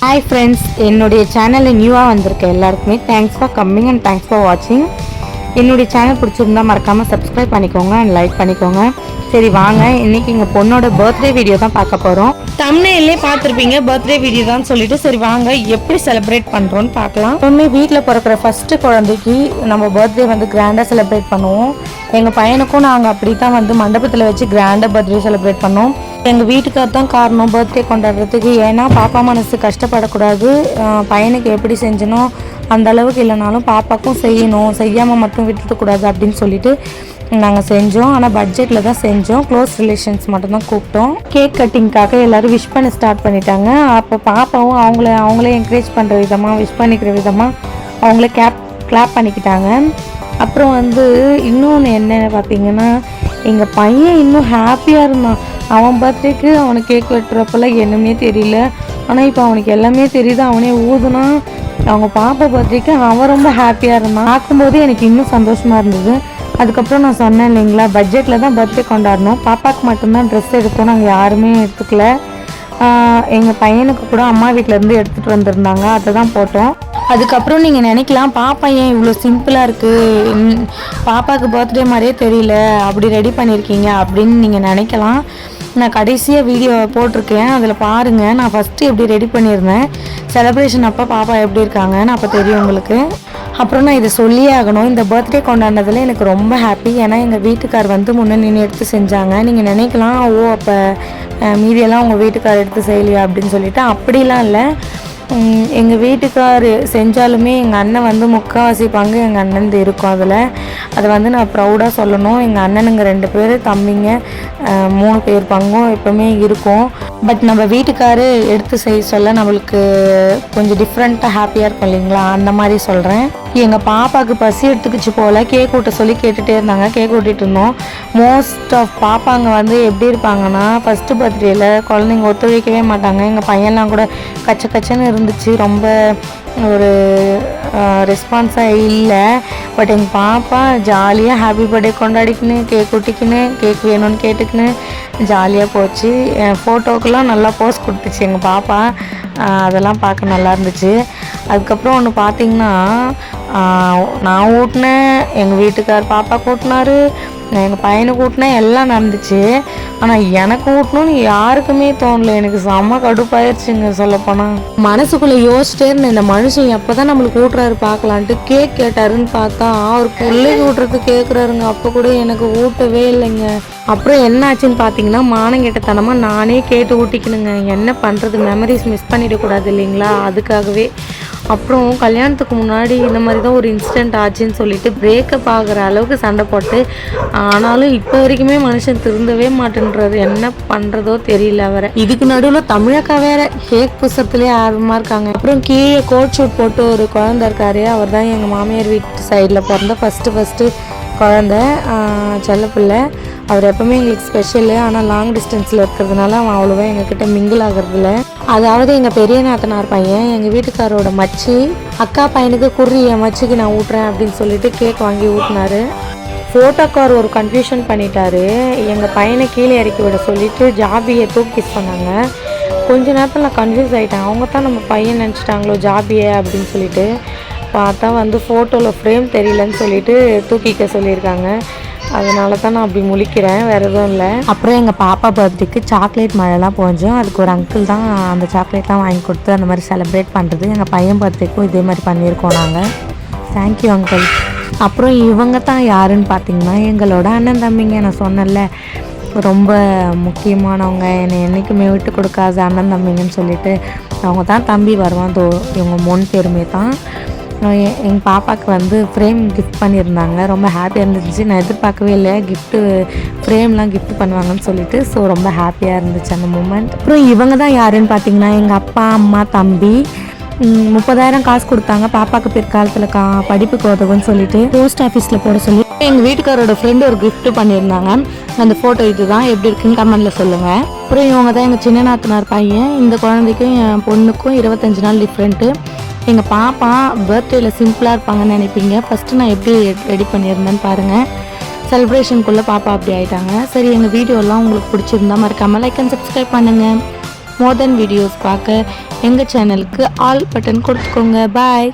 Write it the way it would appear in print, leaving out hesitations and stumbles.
Hi friends, என்னுடைய சேனலில் நியூவாக வந்திருக்க எல்லாருக்குமே thanks for coming and thanks for வாட்சிங். என்னுடைய சேனல் பிடிச்சிருந்தா மறக்காமல் சப்ஸ்கிரைப் பண்ணிக்கோங்க அண்ட் லைக் பண்ணிக்கோங்க. சரி வாங்க, இன்றைக்கி எங்கள் பொண்ணோட பர்த்டே வீடியோ தான் பார்க்க போகிறோம். தம்ப்நெயிலே பார்த்துருப்பீங்க பர்த்டே வீடியோ தான் சொல்லிட்டு, சரி வாங்க எப்படி செலிப்ரேட் பண்ணுறோன்னு பார்க்கலாம். ஒன்று வீட்டில் பிறக்கிற ஃபஸ்ட்டு குழந்தைக்கு நம்ம பர்த்டே வந்து கிராண்டாக செலிப்ரேட் பண்ணுவோம். எங்கள் பையனுக்கும் நாங்கள் அப்படி தான் வந்து மண்டபத்தில் வச்சு கிராண்டாக பர்த்டே செலிப்ரேட் பண்ணோம். எங்கள் வீட்டுக்கார் தான் காரணம் பர்த்டே கொண்டாடுறதுக்கு. ஏன்னா பாப்பா மனசு கஷ்டப்படக்கூடாது, பையனுக்கு எப்படி செஞ்சனோ அந்த அளவுக்கு இல்லைனாலும் பாப்பாக்கும் செய்யணும், செய்யாமல் மட்டும் விட்டுக்கூடாது அப்படின்னு சொல்லிட்டு நாங்கள் செஞ்சோம். ஆனால் பட்ஜெட்டில் தான் செஞ்சோம். க்ளோஸ் ரிலேஷன்ஸ் மட்டும்தான் கூப்பிட்டோம். கேக் கட்டிங்காக எல்லோரும் விஷ் பண்ண ஸ்டார்ட் பண்ணிட்டாங்க. அப்போ பாப்பாவும் அவங்களே என்கரேஜ் பண்ணுற விதமாக, விஷ் பண்ணிக்கிற விதமாக அவங்களே கிளாப் பண்ணிக்கிட்டாங்க. அப்புறம் வந்து இன்னொன்று என்னென்னு பார்த்தீங்கன்னா, எங்கள் பையன் இன்னும் ஹாப்பியாக இருந்தான். அவன் பர்த்டேக்கு அவனுக்கு கேக் வெட்டுறப்பெல்லாம் என்னமே தெரியல, ஆனால் இப்போ அவனுக்கு எல்லாமே தெரியுது. அவனே ஊதுனா. அவங்க பாப்பா பர்த்டேக்கு அவன் ரொம்ப ஹாப்பியாக இருந்தான். பார்க்கும்போது எனக்கு இன்னும் சந்தோஷமாக இருந்தது. அதுக்கப்புறம் நான் சொன்னேன் இல்லைங்களா, பட்ஜெட்டில் தான் பர்த்டே கொண்டாடணும். பாப்பாவுக்கு மட்டும்தான் ட்ரெஸ் எடுத்தோம், நாங்கள் யாருமே எடுத்துக்கல. எங்கள் பையனுக்கு கூட அம்மா வீட்டிலேருந்து எடுத்துகிட்டு வந்திருந்தாங்க, அதை தான் போட்டோம். அதுக்கப்புறம் நீங்கள் நினைக்கலாம், பாப்பா ஏன் இவ்வளோ சிம்பிளாக இருக்குது, பாப்பாவுக்கு பர்த்டே மாதிரியே தெரியல, அப்படி ரெடி பண்ணியிருக்கீங்க அப்படின்னு நீங்கள் நினைக்கலாம். நான் கடைசியாக வீடியோ போட்டிருக்கேன், அதில் பாருங்கள். நான் ஃபஸ்ட்டு எப்படி ரெடி பண்ணியிருந்தேன், செலிப்ரேஷன் அப்போ பாப்பா எப்படி இருக்காங்கன்னு அப்போ தெரியும் உங்களுக்கு. அப்புறம் நான் இதை சொல்லியே ஆகணும், இந்த பர்த்டே கொண்டாடினதில் எனக்கு ரொம்ப ஹாப்பி. ஏன்னா எங்கள் வீட்டுக்கார் வந்து முன்னே நின்று எடுத்து செஞ்சாங்க. நீங்கள் நினைக்கலாம், ஓ அப்போ மீதியெல்லாம் உங்கள் வீட்டுக்கார் எடுத்து செய்யலையா அப்படின்னு சொல்லிட்டு. அப்படிலாம் இல்லை, எங்கள் வீட்டுக்கார் செஞ்சாலுமே எங்கள் அண்ணன் வந்து முக்கால்வாசி பங்கு எங்கள் அண்ணன் இருக்கும் அதில். அதை வந்து நான் ப்ரௌடாக சொல்லணும். எங்கள் அண்ணனுங்க 2 பேர், தம்பிங்க 3 பேர் பங்கும் எப்போவுமே இருக்கும். பட் நம்ம வீட்டுக்கார் எடுத்து செய்ய சொல்ல நம்மளுக்கு கொஞ்சம் டிஃப்ரெண்ட்டாக ஹாப்பியாக இருக்கும் இல்லைங்களா, அந்த மாதிரி சொல்கிறேன். எங்கள் பாப்பாவுக்கு பசி எடுத்துக்கிச்சு போல், கேக் ஊட்ட சொல்லி கேட்டுகிட்டே இருந்தாங்க. கேக் ஊட்டிகிட்டு இருந்தோம். மோஸ்ட் ஆஃப் பாப்பாங்க வந்து எப்படி இருப்பாங்கன்னா, ஃபஸ்ட்டு பர்த்டேயில் குழந்தைங்க ஒத்துழைக்கவே மாட்டாங்க. எங்கள் பையன்லாம் கூட கச்சன்னு இருந்துச்சு, ரொம்ப ஒரு ரெஸ்பான்ஸாக இல்லை. பட் எங்கள் பாப்பா ஜாலியாக ஹாப்பி பர்த்டே கொண்டாடிக்கின்னு, கேக் ஊட்டிக்கின்னு, கேக் வேணும்னு கேட்டுக்கின்னு ஜாலியாக போச்சு. ஃபோட்டோக்கெல்லாம் நல்லா போஸ் கொடுத்துச்சு எங்கள் பாப்பா, அதெல்லாம் பார்க்க நல்லா இருந்துச்சு. அதுக்கப்புறம் ஒன்று பார்த்திங்கன்னா, நான் ஊட்டினேன், எங்கள் வீட்டுக்கார் பாப்பா கூட்டினாரு, எங்கள் பையனுக்கு ஊட்டினேன், எல்லாம் நடந்துச்சு. ஆனால் எனக்கு ஊட்டணும்னு யாருக்குமே தோணலை. எனக்கு செம்ம கடுப்பாயிருச்சுங்க சொல்லப்போனால். மனசுக்குள்ளே யோசிச்சிட்டே இருந்தேன், இந்த மனுஷன் எப்போ தான் நம்மளுக்கு ஊட்டுறாரு பார்க்கலான்ட்டு. கேக் கேட்டாருன்னு பார்த்தா அவர் பிள்ளைக்கு ஊட்டுறதுக்கு கேட்குறாருங்க. அப்போ கூட எனக்கு ஊட்டவே இல்லைங்க. அப்புறம் என்ன ஆச்சுன்னு பார்த்தீங்கன்னா, மானங்கெட்டத்தனமாக நானே கேட்டு ஊட்டிக்கணுங்க. என்ன பண்ணுறது, மெமரிஸ் மிஸ் பண்ணிடக்கூடாது இல்லைங்களா, அதுக்காகவே. அப்புறம் கல்யாணத்துக்கு முன்னாடி இந்த மாதிரி தான் ஒரு இன்சிடெண்ட் ஆச்சுன்னு சொல்லிட்டு பிரேக்கப் ஆகிற அளவுக்கு சண்டை போட்டு, ஆனாலும் இப்போ வரைக்குமே மனுஷன் திருந்தவே மாட்டேன்றது. என்ன பண்ணுறதோ தெரியல. அவரை இதுக்கு நடுவில் தமிழக்கா வேற கேக் புசத்துலேயே ஆர்வமாக இருக்காங்க. அப்புறம் கீழே கோட் ஷூட் போட்டு ஒரு குழந்தை இருக்காரு, அவர் தான் எங்கள் மாமியார் வீட்டு சைடில் பிறந்த ஃபஸ்ட்டு குழந்த, செல்லப்பிள்ளை. அவர் எப்போவுமே எங்களுக்கு ஸ்பெஷலு. ஆனால் லாங் டிஸ்டன்ஸில் இருக்கிறதுனால அவன் அவ்வளோவா எங்ககிட்ட மிங்கிள் ஆகிறதில்ல. அதாவது எங்கள் பெரிய நாத்தனார் பையன் எங்கள் வீட்டுக்காரோட மச்சி, அக்கா பையனுக்கு குறி என் மச்சிக்கு நான் ஊட்டுறேன் அப்படின்னு சொல்லிட்டு கேக் வாங்கி ஊட்டினாரு. ஃபோட்டோக்கார் ஒரு கன்ஃபியூஷன் பண்ணிட்டாரு. எங்கள் பையனை கீழே இறக்கி விட சொல்லிவிட்டு ஜாபியை தூக்கி கிஸ் பண்ணாங்க. கொஞ்ச நேரத்தில் நான் கன்ஃபியூஸ் ஆகிட்டேன். அவங்க தான் நம்ம பையன் நினச்சிட்டாங்களோ ஜாபியை அப்படின்னு சொல்லிட்டு. பார்த்தா வந்து ஃபோட்டோவில் ஃப்ரேம் தெரியலன்னு சொல்லிட்டு தூக்கிக்க சொல்லியிருக்காங்க. அதனால தான் நான் அப்படி முழிக்கிறேன், வேறு எதுவும் இல்லை. அப்புறம் எங்கள் பாப்பா பர்த்டேக்கு சாக்லேட் மழைலாம் போஞ்சோம். அதுக்கு ஒரு அங்கிள் தான் அந்த சாக்லேட்லாம் வாங்கி கொடுத்து அந்த மாதிரி செலிப்ரேட் பண்ணுறது. எங்கள் பையன் பர்த்டேக்கும் இதே மாதிரி பண்ணியிருக்கோம் நாங்கள். Thank you uncle. அப்புறம் இவங்க தான் யாருன்னு பார்த்தீங்கன்னா, எங்களோட அண்ணன் தம்பிங்க. நான் சொன்னேன்ல, ரொம்ப முக்கியமானவங்க, என்னை என்றைக்குமே விட்டு கொடுக்காத அண்ணன் தம்பிங்கன்னு சொல்லிட்டு. அவங்க தான் தம்பி வருவான், இவங்க 3 பேருமே தான். எங்கள் பாப்பாவுக்கு வந்து ஃப்ரேம் கிஃப்ட் பண்ணியிருந்தாங்க. ரொம்ப ஹாப்பியாக இருந்துச்சு. நான் எதிர்பார்க்கவே இல்லை ஃப்ரேம்லாம் கிஃப்ட் பண்ணுவாங்கன்னு சொல்லிட்டு. ஸோ ரொம்ப ஹாப்பியாக இருந்துச்சு அந்த மூமெண்ட். அப்புறம் இவங்க தான் யாருன்னு பார்த்தீங்கன்னா, எங்கள் அப்பா அம்மா தம்பி 30,000 காசு கொடுத்தாங்க பாப்பாவுக்கு பிற்காலத்தில் படிப்புக்கு உதவுன்னு சொல்லிட்டு போஸ்ட் ஆஃபீஸில் போட சொல்லி. எங்கள் வீட்டுக்காரோட ஃப்ரெண்டு ஒரு கிஃப்ட் பண்ணியிருந்தாங்க. அந்த ஃபோட்டோ இது தான், எப்படி இருக்குன்னு கமெண்டில் சொல்லுங்கள். அப்புறம் இவங்க தான் எங்கள் சின்ன நாத்தனார் பையன். இந்த குழந்தைக்கும் என் பொண்ணுக்கும் 25 நாள் டிஃப்ரெண்ட்டு. எங்கள் பாப்பா பர்த்டேயில் சிம்பிளாக இருப்பாங்கன்னு நினைப்பீங்க. ஃபஸ்ட்டு நான் எப்படி ரெடி பண்ணியிருந்தேன்னு பாருங்கள். செலிப்ரேஷனுக்குள்ளே பாப்பா அப்படி ஆகிட்டாங்க. சரி, எங்கள் வீடியோலாம் உங்களுக்கு பிடிச்சிருந்தா மறக்காமல் லைக் அண்ட் சப்ஸ்கிரைப் பண்ணுங்கள். மோர் தென் வீடியோஸ் பார்க்க எங்கள் சேனலுக்கு ஆல் பட்டன் கொடுத்துக்கோங்க. பாய்.